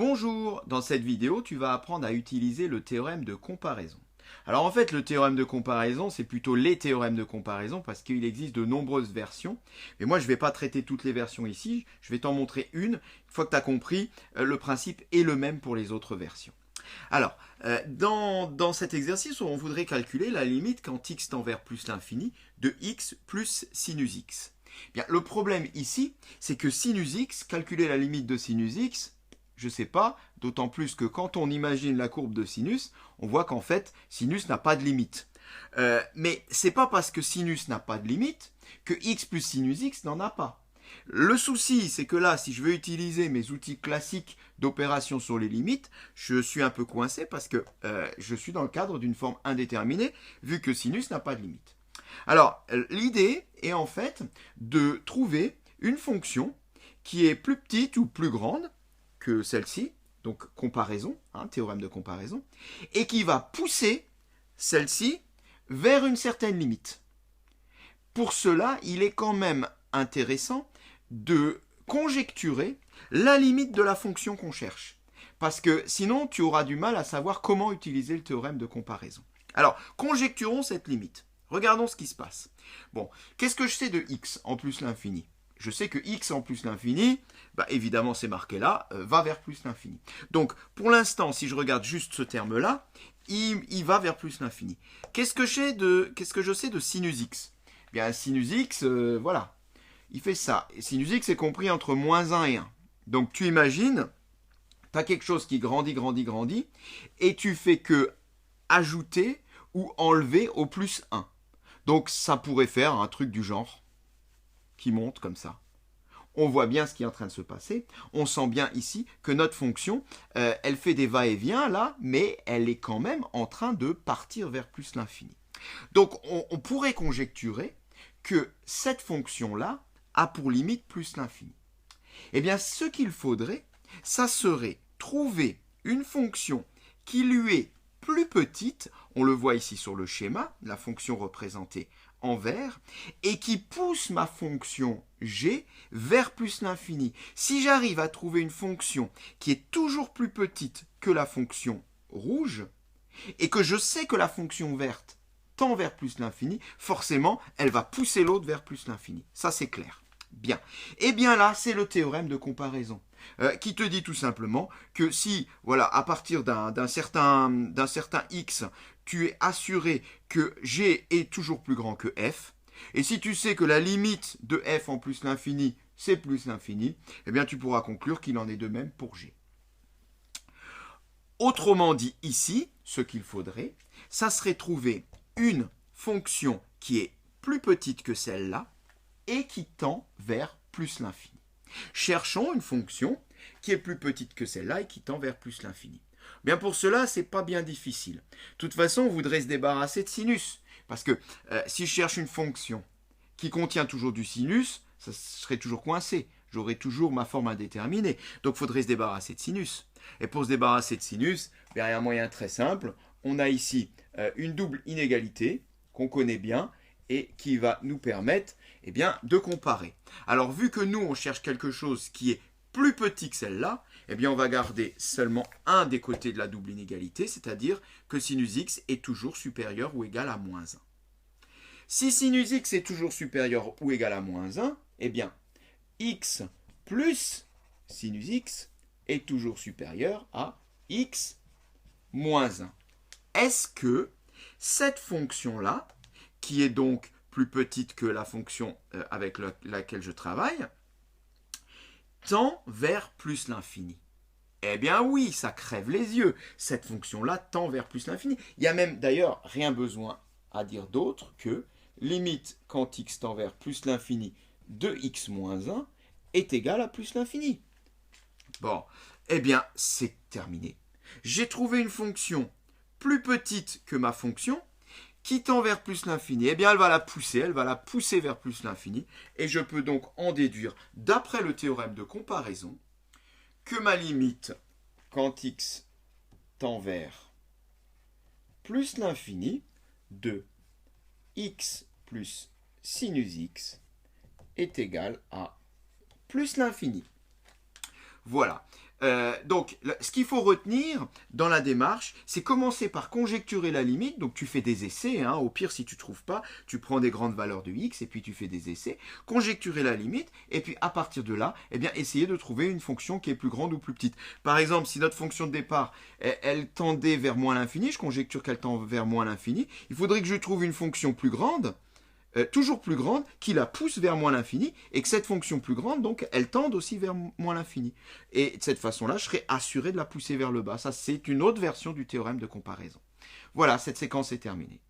Bonjour, dans cette vidéo, tu vas apprendre à utiliser le théorème de comparaison. Alors en fait, le théorème de comparaison, c'est plutôt les théorèmes de comparaison parce qu'il existe de nombreuses versions. Mais moi, je ne vais pas traiter toutes les versions ici, je vais t'en montrer une. Une fois que tu as compris, le principe est le même pour les autres versions. Alors, dans cet exercice, on voudrait calculer la limite quand x tend vers plus l'infini de x plus sinus x. Bien, le problème ici, c'est que sinus x, calculer la limite de sinus x, je ne sais pas, d'autant plus que quand on imagine la courbe de sinus, on voit qu'en fait, sinus n'a pas de limite. Mais c'est pas parce que sinus n'a pas de limite que x plus sinus x n'en a pas. Le souci, c'est que là, si je veux utiliser mes outils classiques d'opération sur les limites, je suis un peu coincé parce que je suis dans le cadre d'une forme indéterminée, vu que sinus n'a pas de limite. Alors, l'idée est en fait de trouver une fonction qui est plus petite ou plus grande que celle-ci, donc comparaison, théorème de comparaison, et qui va pousser celle-ci vers une certaine limite. Pour cela, il est quand même intéressant de conjecturer la limite de la fonction qu'on cherche. Parce que sinon, tu auras du mal à savoir comment utiliser le théorème de comparaison. Alors, conjecturons cette limite. Regardons ce qui se passe. Bon, qu'est-ce que je sais de x en plus l'infini ? Je sais que x en plus l'infini, évidemment c'est marqué là, va vers plus l'infini. Donc, pour l'instant, si je regarde juste ce terme-là, il va vers plus l'infini. Qu'est-ce que je sais de sinus x ? Bien, sinus x, voilà, il fait ça. Et sinus x est compris entre moins 1 et 1. Donc, tu imagines, tu as quelque chose qui grandit, et tu fais que ajouter ou enlever au plus 1. Donc, ça pourrait faire un truc du genre qui monte comme ça. On voit bien ce qui est en train de se passer. On sent bien ici que notre fonction, elle fait des va-et-vient là, mais elle est quand même en train de partir vers plus l'infini. Donc, on pourrait conjecturer que cette fonction-là a pour limite plus l'infini. Eh bien, ce qu'il faudrait, ça serait trouver une fonction qui lui est plus petite, on le voit ici sur le schéma, la fonction représentée en vert, et qui pousse ma fonction g vers plus l'infini. Si j'arrive à trouver une fonction qui est toujours plus petite que la fonction rouge, et que je sais que la fonction verte tend vers plus l'infini, forcément, elle va pousser l'autre vers plus l'infini. Ça, c'est clair. Bien. Et bien là, c'est le théorème de comparaison. Qui te dit tout simplement que si, voilà, à partir d'un certain x, tu es assuré que g est toujours plus grand que f, et si tu sais que la limite de f en plus l'infini, c'est plus l'infini, eh bien tu pourras conclure qu'il en est de même pour g. Autrement dit, ici, ce qu'il faudrait, ça serait trouver une fonction qui est plus petite que celle-là et qui tend vers plus l'infini. Cherchons une fonction qui est plus petite que celle-là et qui tend vers plus l'infini. Bien pour cela, c'est pas bien difficile. De toute façon, on voudrait se débarrasser de sinus. Parce que si je cherche une fonction qui contient toujours du sinus, ça serait toujours coincé. J'aurais toujours ma forme indéterminée. Donc il faudrait se débarrasser de sinus. Et pour se débarrasser de sinus, il y a un moyen très simple. On a ici une double inégalité qu'on connaît bien et qui va nous permettre de comparer. Alors vu que nous, on cherche quelque chose qui est plus petit que celle-là, on va garder seulement un des côtés de la double inégalité, c'est-à-dire que sinus x est toujours supérieur ou égal à moins 1. Si sinus x est toujours supérieur ou égal à moins 1, x plus sinus x est toujours supérieur à x moins 1. Est-ce que cette fonction-là, qui est donc plus petite que la fonction avec laquelle je travaille, tend vers plus l'infini? Eh bien oui, ça crève les yeux. Cette fonction-là tend vers plus l'infini. Il n'y a même d'ailleurs rien besoin à dire d'autre que limite quand x tend vers plus l'infini de x moins 1 est égal à plus l'infini. Bon, c'est terminé. J'ai trouvé une fonction plus petite que ma fonction qui tend vers plus l'infini. Elle va la pousser vers plus l'infini. Et je peux donc en déduire, d'après le théorème de comparaison, que ma limite, quand x tend vers plus l'infini, de x plus sinus x est égale à plus l'infini. Voilà. Donc, ce qu'il faut retenir dans la démarche, c'est commencer par conjecturer la limite. Donc, tu fais des essais. Hein. Au pire, si tu ne trouves pas, tu prends des grandes valeurs de x et puis tu fais des essais. Conjecturer la limite. Et puis, à partir de là, eh bien, essayer de trouver une fonction qui est plus grande ou plus petite. Par exemple, si notre fonction de départ, elle tendait vers moins l'infini, je conjecture qu'elle tend vers moins l'infini, il faudrait que je trouve une fonction plus grande, toujours plus grande, qui la pousse vers moins l'infini, et que cette fonction plus grande, donc, elle tende aussi vers moins l'infini. Et de cette façon-là, je serais assuré de la pousser vers le bas. Ça, c'est une autre version du théorème de comparaison. Voilà, cette séquence est terminée.